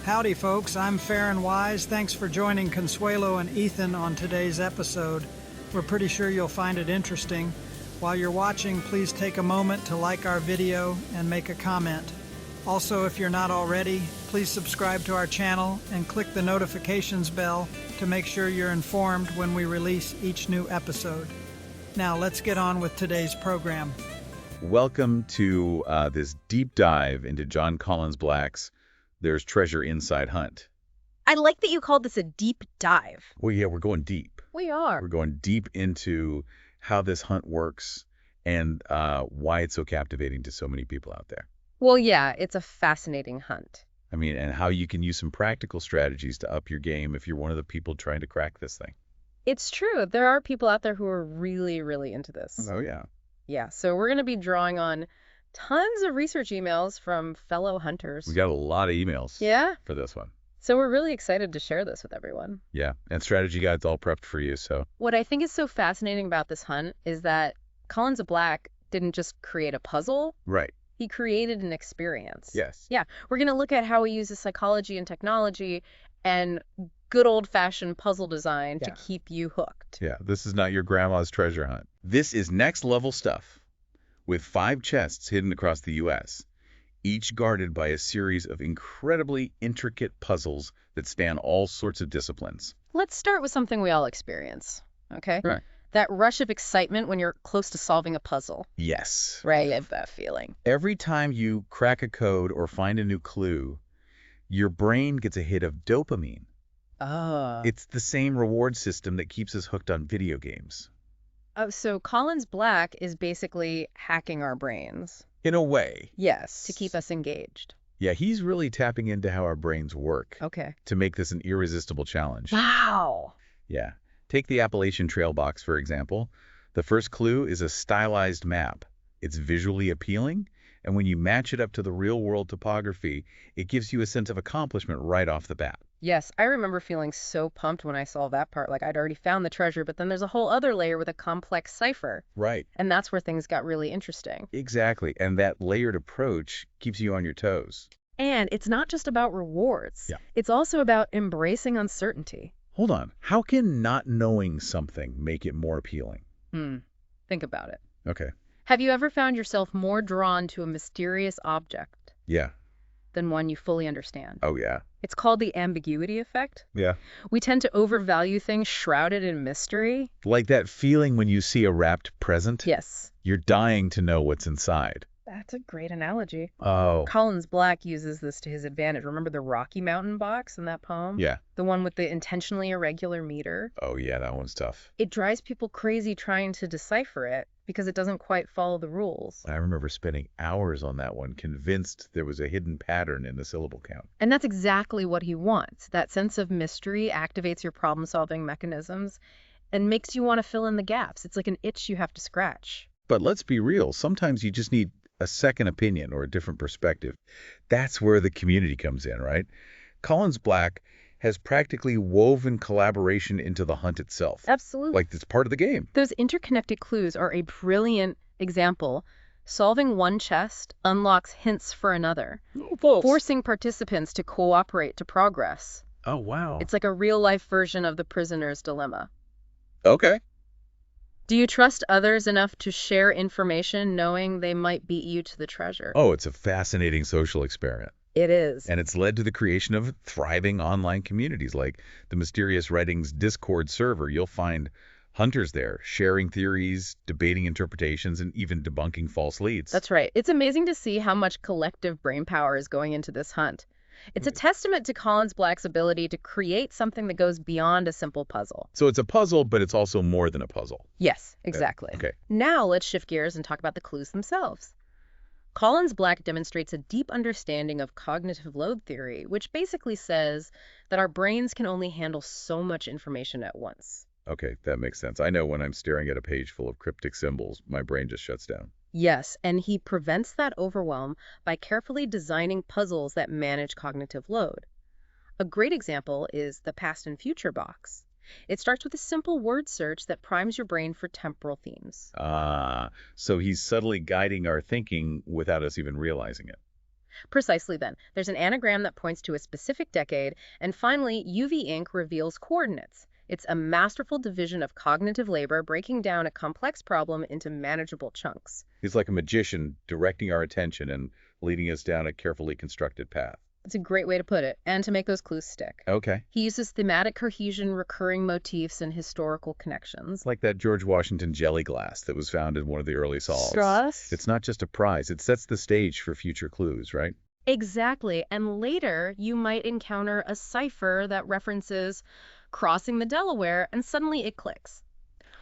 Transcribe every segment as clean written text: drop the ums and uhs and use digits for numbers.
Howdy, folks. I'm Fair and Wise. Thanks for joining Consuelo and Ethan on today's episode. We're pretty sure you'll find it interesting. While you're watching, please take a moment to like our video and make a comment. Also, if you're not already, please subscribe to our channel and click the notifications bell to make sure you're informed when we release each new episode. Now, let's get on with today's program. Welcome to this deep dive into John Collins Black's There's Treasure Inside Hunt. I like that you called this a deep dive. Well, yeah, we're going deep. We are. We're going deep into how this hunt works and why it's so captivating to so many people out there. Well, yeah, it's a fascinating hunt. I mean, and how you can use some practical strategies to up your game if you're one of the people trying to crack this thing. It's true. There are people out there who are really, really into this. Oh, yeah. Yeah, so we're going to be drawing on tons of research emails from fellow hunters. We got a lot of emails for this one. So we're really excited to share this with everyone. Yeah, and strategy guides all prepped for you, so. What I think is so fascinating about this hunt is that Collins Black didn't just create a puzzle. Right. He created an experience. Yes. Yeah, we're going to look at how he uses psychology and technology and good old-fashioned puzzle design to keep you hooked. Yeah, this is not your grandma's treasure hunt. This is next-level stuff, with 5 chests hidden across the U.S., each guarded by a series of incredibly intricate puzzles that span all sorts of disciplines. Let's start with something we all experience, okay? Right. That rush of excitement when you're close to solving a puzzle. Yes. Right, I have that feeling. Every time you crack a code or find a new clue, your brain gets a hit of dopamine. Oh. It's the same reward system that keeps us hooked on video games. Oh, so Collins Black is basically hacking our brains. In a way. Yes, to keep us engaged. Yeah, he's really tapping into how our brains work. Okay. To make this an irresistible challenge. Wow. Yeah. Take the Appalachian Trail box, for example. The first clue is a stylized map. It's visually appealing, and when you match it up to the real-world topography, it gives you a sense of accomplishment right off the bat. Yes, I remember feeling so pumped when I saw that part. Like, I'd already found the treasure, but then there's a whole other layer with a complex cipher. Right. And that's where things got really interesting. Exactly, and that layered approach keeps you on your toes. And it's not just about rewards. Yeah. It's also about embracing uncertainty. Hold on. How can not knowing something make it more appealing? Think about it. Okay. Have you ever found yourself more drawn to a mysterious object Yeah. than one you fully understand? Oh, yeah. It's called the ambiguity effect. Yeah. We tend to overvalue things shrouded in mystery. Like that feeling when you see a wrapped present? Yes. You're dying to know what's inside. That's a great analogy. Oh. Collins Black uses this to his advantage. Remember the Rocky Mountain box in that poem? Yeah. The one with the intentionally irregular meter? Oh, yeah, that one's tough. It drives people crazy trying to decipher it because it doesn't quite follow the rules. I remember spending hours on that one, convinced there was a hidden pattern in the syllable count. And that's exactly what he wants. That sense of mystery activates your problem-solving mechanisms and makes you want to fill in the gaps. It's like an itch you have to scratch. But let's be real, sometimes you just need a second opinion or a different perspective. That's where the community comes in, right? Collins Black has practically woven collaboration into the hunt itself. Absolutely. Like it's part of the game. Those interconnected clues are a brilliant example. Solving one chest unlocks hints for another, forcing participants to cooperate to progress. Oh, wow. It's like a real-life version of the prisoner's dilemma. Okay. Do you trust others enough to share information knowing they might beat you to the treasure? Oh, it's a fascinating social experiment. It is. And it's led to the creation of thriving online communities like the Mysterious Writings Discord server. You'll find hunters there sharing theories, debating interpretations, and even debunking false leads. That's right. It's amazing to see how much collective brainpower is going into this hunt. It's a testament to Collins Black's ability to create something that goes beyond a simple puzzle. So it's a puzzle, but it's also more than a puzzle. Yes, exactly. Okay. Now let's shift gears and talk about the clues themselves. Collins Black demonstrates a deep understanding of cognitive load theory, which basically says that our brains can only handle so much information at once. Okay, that makes sense. I know when I'm staring at a page full of cryptic symbols, my brain just shuts down. Yes, and he prevents that overwhelm by carefully designing puzzles that manage cognitive load. A great example is the past and future box. It starts with a simple word search that primes your brain for temporal themes. So he's subtly guiding our thinking without us even realizing it. Precisely then. There's an anagram that points to a specific decade, and finally, UV ink reveals coordinates. It's a masterful division of cognitive labor, breaking down a complex problem into manageable chunks. He's like a magician directing our attention and leading us down a carefully constructed path. It's a great way to put it, and to make those clues stick. Okay. He uses thematic cohesion, recurring motifs, and historical connections. Like that George Washington jelly glass that was found in one of the early solves. Straws? It's not just a prize, it sets the stage for future clues, right? Exactly. And later, you might encounter a cipher that references crossing the Delaware, and suddenly it clicks.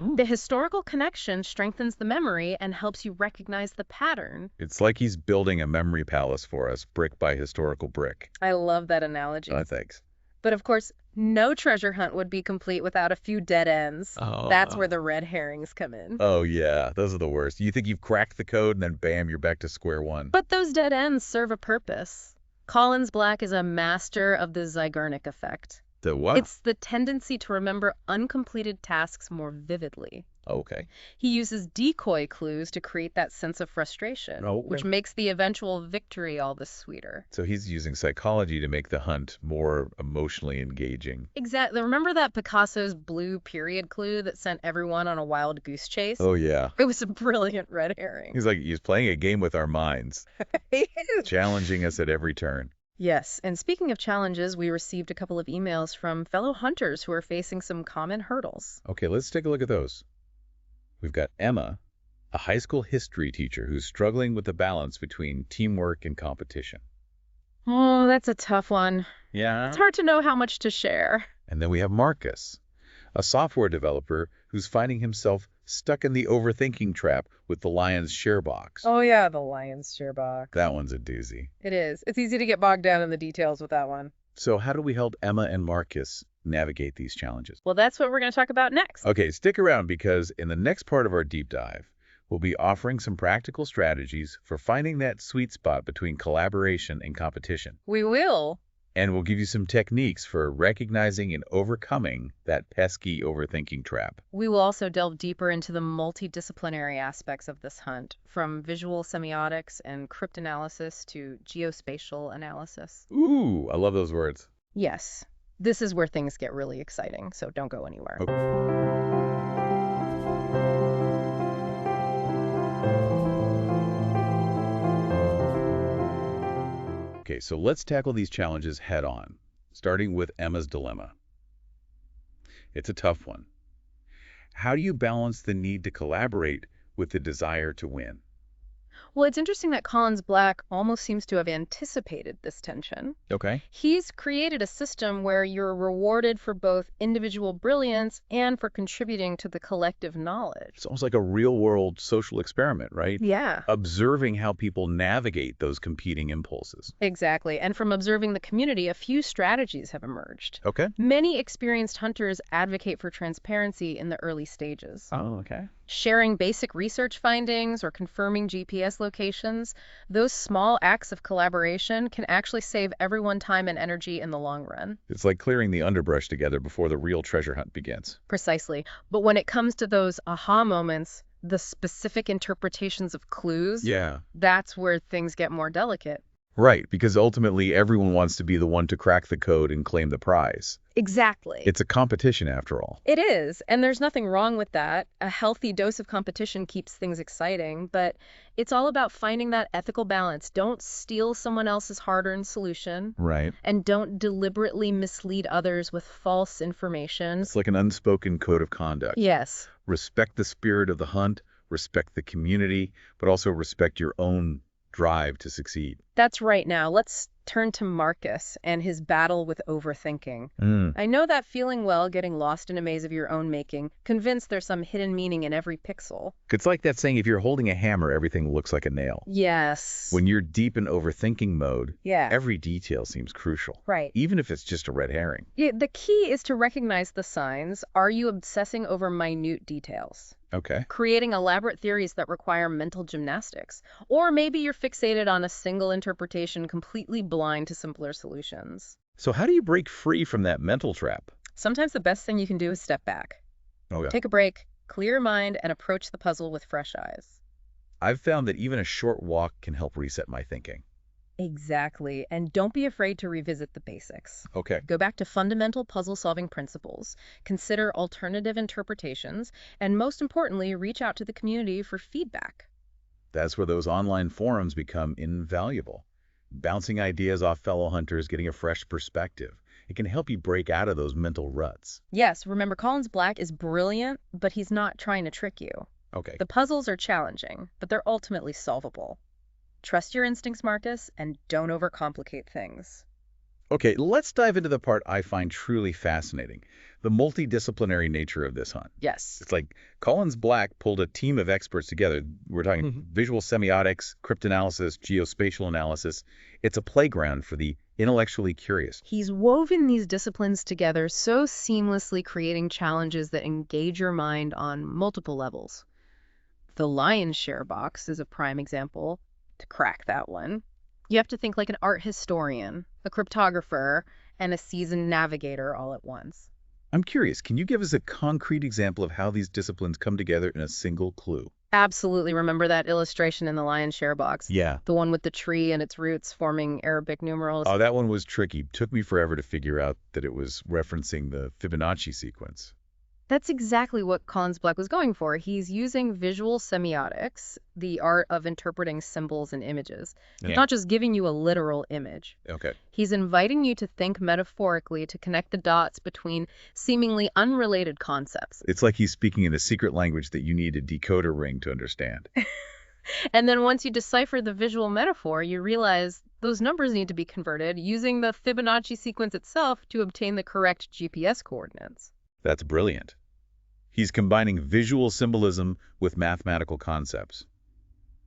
Ooh. The historical connection strengthens the memory and helps you recognize the pattern. It's like he's building a memory palace for us, brick by historical brick. I love that analogy. Thanks. But of course, no treasure hunt would be complete without a few dead ends. Oh. That's where the red herrings come in. Oh, yeah. Those are the worst. You think you've cracked the code, and then bam, you're back to square one. But those dead ends serve a purpose. Collins Black is a master of the Zeigarnik effect. The what? It's the tendency to remember uncompleted tasks more vividly. Okay. He uses decoy clues to create that sense of frustration, Oh, okay. which makes the eventual victory all the sweeter. So he's using psychology to make the hunt more emotionally engaging. Exactly. Remember that Picasso's blue period clue that sent everyone on a wild goose chase? Oh, yeah. It was a brilliant red herring. He's playing a game with our minds, He is. challenging us at every turn. Yes, and speaking of challenges, we received a couple of emails from fellow hunters who are facing some common hurdles. Okay, let's take a look at those. We've got Emma, a high school history teacher who's struggling with the balance between teamwork and competition. Oh, that's a tough one. Yeah. It's hard to know how much to share. And then we have Marcus, a software developer who's finding himself stuck in the overthinking trap with the lion's share box. Oh yeah, the lion's share box. That one's a doozy. It is. It's easy to get bogged down in the details with that one. So how do we help Emma and Marcus navigate these challenges? Well, that's what we're going to talk about next. Okay, stick around because in the next part of our deep dive, we'll be offering some practical strategies for finding that sweet spot between collaboration and competition. We will. And we'll give you some techniques for recognizing and overcoming that pesky overthinking trap. We will also delve deeper into the multidisciplinary aspects of this hunt, from visual semiotics and cryptanalysis to geospatial analysis. Ooh, I love those words. Yes, this is where things get really exciting, so don't go anywhere. Okay. Okay, so let's tackle these challenges head on, starting with Emma's dilemma. It's a tough one. How do you balance the need to collaborate with the desire to win? Well, it's interesting that Collins Black almost seems to have anticipated this tension. Okay. He's created a system where you're rewarded for both individual brilliance and for contributing to the collective knowledge. It's almost like a real-world social experiment, right? Yeah. Observing how people navigate those competing impulses. Exactly. And from observing the community, a few strategies have emerged. Okay. Many experienced hunters advocate for transparency in the early stages. Oh, okay. Sharing basic research findings or confirming GPS locations, those small acts of collaboration can actually save everyone time and energy in the long run. It's like clearing the underbrush together before the real treasure hunt begins. Precisely. But when it comes to those aha moments, the specific interpretations of clues, Yeah. that's where things get more delicate. Right, because ultimately everyone wants to be the one to crack the code and claim the prize. Exactly. It's a competition after all. It is, and there's nothing wrong with that. A healthy dose of competition keeps things exciting, but it's all about finding that ethical balance. Don't steal someone else's hard-earned solution, Right. and don't deliberately mislead others with false information. It's like an unspoken code of conduct. Yes. Respect the spirit of the hunt, respect the community, but also respect your own drive to succeed. That's right. Now, let's turn to Marcus and his battle with overthinking. I know that feeling well, getting lost in a maze of your own making, convinced there's some hidden meaning in every pixel. It's like that saying, if you're holding a hammer, everything looks like a nail. Yes. When you're deep in overthinking mode, Yeah. every detail seems crucial, Right. even if it's just a red herring. Yeah, the key is to recognize the signs. Are you obsessing over minute details? Okay. Creating elaborate theories that require mental gymnastics? Or maybe you're fixated on a single interpretation, completely blind to simpler solutions. So how do you break free from that mental trap? Sometimes the best thing you can do is step back. Okay. Take a break, clear your mind, and approach the puzzle with fresh eyes. I've found that even a short walk can help reset my thinking. Exactly. And don't be afraid to revisit the basics. Okay. Go back to fundamental puzzle-solving principles, consider alternative interpretations, and most importantly, reach out to the community for feedback. That's where those online forums become invaluable. Bouncing ideas off fellow hunters, getting a fresh perspective. It can help you break out of those mental ruts. Yes, remember, Collins Black is brilliant, but he's not trying to trick you. Okay. The puzzles are challenging, but they're ultimately solvable. Trust your instincts, Marcus, and don't overcomplicate things. Okay, let's dive into the part I find truly fascinating, the multidisciplinary nature of this hunt. Yes. It's like Collins Black pulled a team of experts together. We're talking visual semiotics, cryptanalysis, geospatial analysis. It's a playground for the intellectually curious. He's woven these disciplines together so seamlessly, creating challenges that engage your mind on multiple levels. The lion's share box is a prime example. To crack that one, you have to think like an art historian, a cryptographer, and a seasoned navigator all at once. I'm curious, can you give us a concrete example of how these disciplines come together in a single clue? Absolutely. Remember that illustration in the lion's share box? Yeah. The one with the tree and its roots forming Arabic numerals? Oh, that one was tricky. Took me forever to figure out that it was referencing the Fibonacci sequence. That's exactly what Collins Black was going for. He's using visual semiotics, the art of interpreting symbols and images, not just giving you a literal image. Okay. He's inviting you to think metaphorically, to connect the dots between seemingly unrelated concepts. It's like he's speaking in a secret language that you need a decoder ring to understand. And then once you decipher the visual metaphor, you realize those numbers need to be converted using the Fibonacci sequence itself to obtain the correct GPS coordinates. That's brilliant. He's combining visual symbolism with mathematical concepts.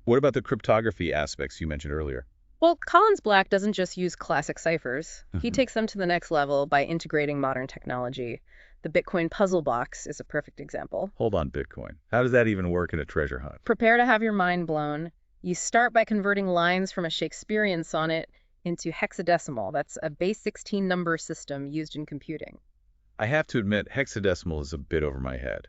What about the cryptography aspects you mentioned earlier? Well, Collins Black doesn't just use classic ciphers. He takes them to the next level by integrating modern technology. The Bitcoin puzzle box is a perfect example. Hold on, Bitcoin. How does that even work in a treasure hunt? Prepare to have your mind blown. You start by converting lines from a Shakespearean sonnet into hexadecimal. That's a base 16 number system used in computing. I have to admit, hexadecimal is a bit over my head.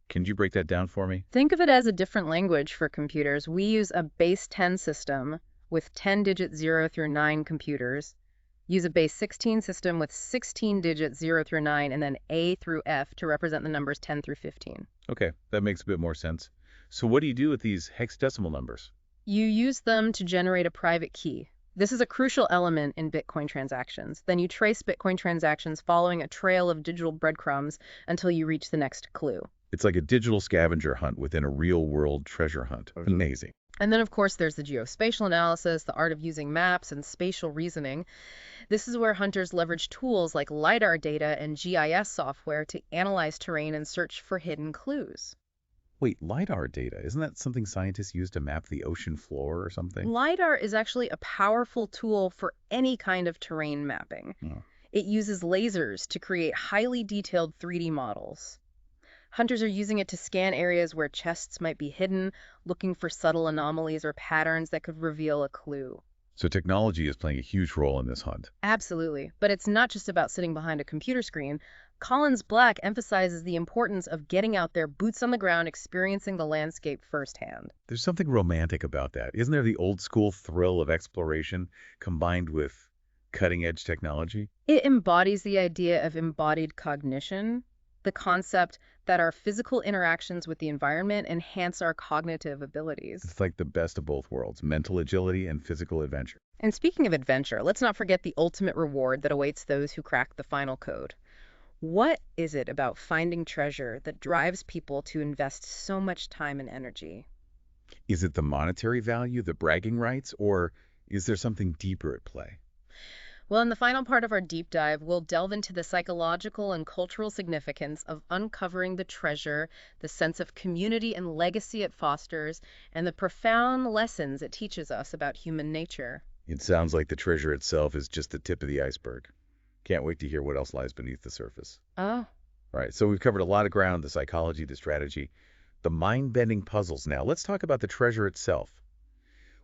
Can you break that down for me? Think of it as a different language for computers. We use a base 10 system with 10-digit 0 through 9 computers, use a base 16 system with 16-digit 0 through 9, and then A through F to represent the numbers 10 through 15. Okay, that makes a bit more sense. So what do you do with these hexadecimal numbers? You use them to generate a private key. This is a crucial element in Bitcoin transactions. Then you trace Bitcoin transactions following a trail of digital breadcrumbs until you reach the next clue. It's like a digital scavenger hunt within a real-world treasure hunt. Amazing. And then, of course, there's the geospatial analysis, the art of using maps and spatial reasoning. This is where hunters leverage tools like LiDAR data and GIS software to analyze terrain and search for hidden clues. Wait, LiDAR data, isn't that something scientists use to map the ocean floor or something? LiDAR is actually a powerful tool for any kind of terrain mapping. Oh. It uses lasers to create highly detailed 3D models. Hunters are using it to scan areas where chests might be hidden, looking for subtle anomalies or patterns that could reveal a clue. So technology is playing a huge role in this hunt. Absolutely. But it's not just about sitting behind a computer screen. Collins Black emphasizes the importance of getting out there, boots on the ground, experiencing the landscape firsthand. There's something romantic about that. Isn't there the old school thrill of exploration combined with cutting-edge technology? It embodies the idea of embodied cognition, the concept that our physical interactions with the environment enhance our cognitive abilities. It's like the best of both worlds, mental agility and physical adventure. And speaking of adventure, let's not forget the ultimate reward that awaits those who crack the final code. What is it about finding treasure that drives people to invest so much time and energy? Is it the monetary value, the bragging rights, or is there something deeper at play? Well, in the final part of our deep dive, we'll delve into the psychological and cultural significance of uncovering the treasure, the sense of community and legacy it fosters, and the profound lessons it teaches us about human nature. It sounds like the treasure itself is just the tip of the iceberg. Can't wait to hear what else lies beneath the surface. Oh. All right, so we've covered a lot of ground, the psychology, the strategy, the mind-bending puzzles. Now, let's talk about the treasure itself.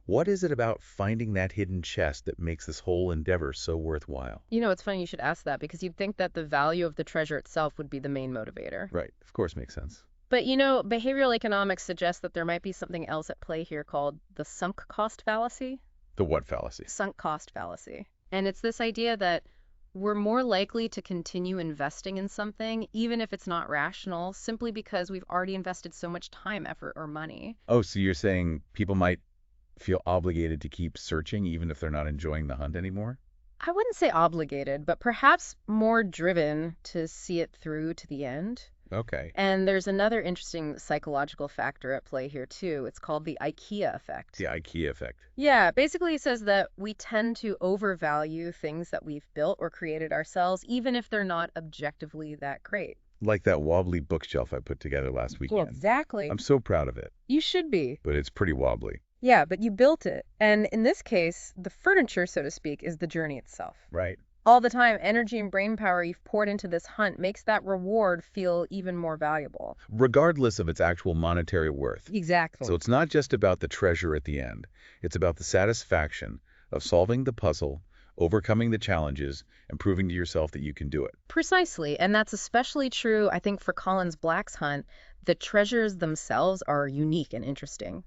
What is it about finding that hidden chest that makes this whole endeavor so worthwhile? You know, it's funny you should ask that because you'd think that the value of the treasure itself would be the main motivator. Right, of course, makes sense. But, you know, behavioral economics suggests that there might be something else at play here called the sunk cost fallacy. The what fallacy? Sunk cost fallacy. And it's this idea that we're more likely to continue investing in something, even if it's not rational, simply because we've already invested so much time, effort, or money. Oh, so you're saying people might feel obligated to keep searching even if they're not enjoying the hunt anymore? I wouldn't say obligated, but perhaps more driven to see it through to the end. Okay. And there's another interesting psychological factor at play here, too. It's called the IKEA effect. The IKEA effect. Yeah, basically it says that we tend to overvalue things that we've built or created ourselves, even if they're not objectively that great. Like that wobbly bookshelf I put together last weekend. Exactly. I'm so proud of it, You should be. but it's pretty wobbly. Yeah, but you built it. And in this case, the furniture, so to speak, is the journey itself. Right. All the time, energy and brain power you've poured into this hunt makes that reward feel even more valuable. Regardless of its actual monetary worth. Exactly. So it's not just about the treasure at the end. It's about the satisfaction of solving the puzzle, overcoming the challenges, and proving to yourself that you can do it. Precisely. And that's especially true, I think, for Collins Black's hunt. The treasures themselves are unique and interesting.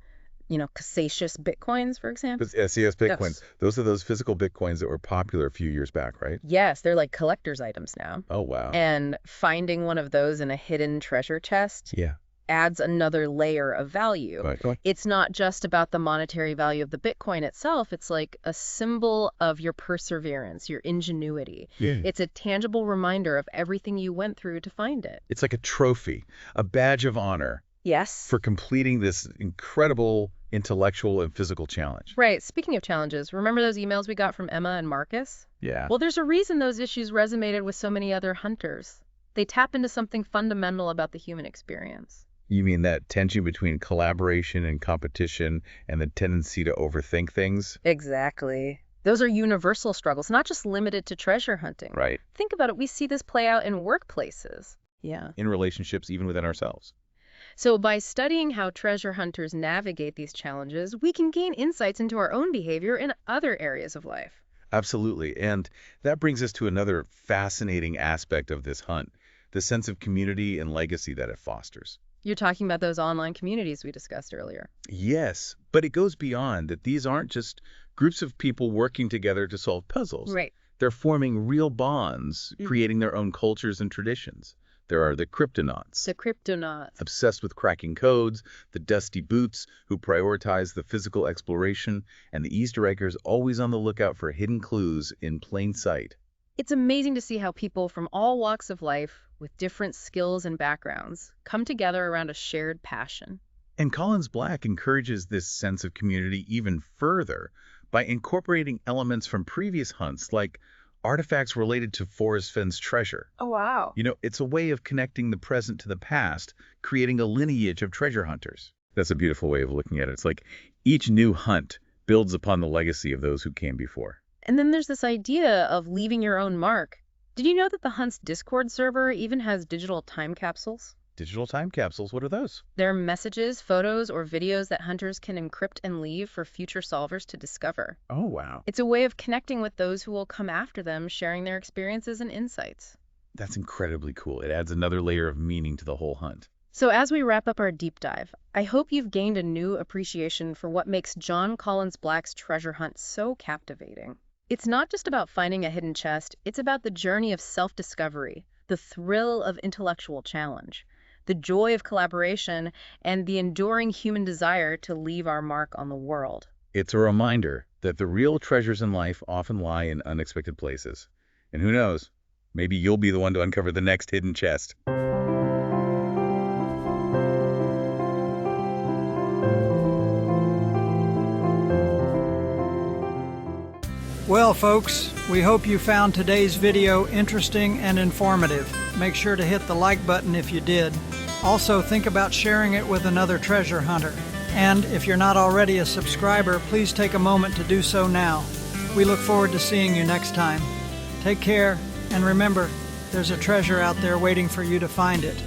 Casacious bitcoins, for example. But SES Bitcoins, Yes. those are those physical Bitcoins that were popular a few years back, right? Yes, they're like collector's items now. Oh, wow. And finding one of those in a hidden treasure chest Yeah. adds another layer of value. Go on. It's not just about the monetary value of the Bitcoin itself. It's like a symbol of your perseverance, your ingenuity. Yeah. It's a tangible reminder of everything you went through to find it. It's like a trophy, a badge of honor Yes. for completing this incredible intellectual and physical challenge. Right. Speaking of challenges, remember those emails we got from Emma and Marcus? Yeah. Well, there's a reason those issues resonated with so many other hunters. They tap into something fundamental about the human experience. You mean that tension between collaboration and competition and the tendency to overthink things? Exactly. Those are universal struggles, not just limited to treasure hunting. Right. Think about it. We see this play out in workplaces. Yeah. In relationships, even within ourselves. So by studying how treasure hunters navigate these challenges, we can gain insights into our own behavior in other areas of life. Absolutely. And that brings us to another fascinating aspect of this hunt, the sense of community and legacy that it fosters. You're talking about those online communities we discussed earlier. Yes, but it goes beyond that. These aren't just groups of people working together to solve puzzles. Right. They're forming real bonds, creating their own cultures and traditions. There are the Cryptonauts, The Cryptonauts. obsessed with cracking codes, the Dusty Boots, who prioritize the physical exploration, and the Easter eggers always on the lookout for hidden clues in plain sight. It's amazing to see how people from all walks of life, with different skills and backgrounds, come together around a shared passion. And Collins Black encourages this sense of community even further by incorporating elements from previous hunts, like artifacts related to Forrest Fenn's treasure. Oh, wow. It's a way of connecting the present to the past, creating a lineage of treasure hunters. That's a beautiful way of looking at it. It's like each new hunt builds upon the legacy of those who came before. And then there's this idea of leaving your own mark. Did you know that the Hunt's Discord server even has digital time capsules? Digital time capsules, what are those? They're messages, photos, or videos that hunters can encrypt and leave for future solvers to discover. Oh, wow. It's a way of connecting with those who will come after them, sharing their experiences and insights. That's incredibly cool. It adds another layer of meaning to the whole hunt. So as we wrap up our deep dive, I hope you've gained a new appreciation for what makes John Collins Black's treasure hunt so captivating. It's not just about finding a hidden chest, it's about the journey of self-discovery, the thrill of intellectual challenge, the joy of collaboration, and the enduring human desire to leave our mark on the world. It's a reminder that the real treasures in life often lie in unexpected places. And who knows, maybe you'll be the one to uncover the next hidden chest. Well, folks, we hope you found today's video interesting and informative. Make sure to hit the like button if you did. Also, think about sharing it with another treasure hunter. And if you're not already a subscriber, please take a moment to do so now. We look forward to seeing you next time. Take care, and remember, there's a treasure out there waiting for you to find it.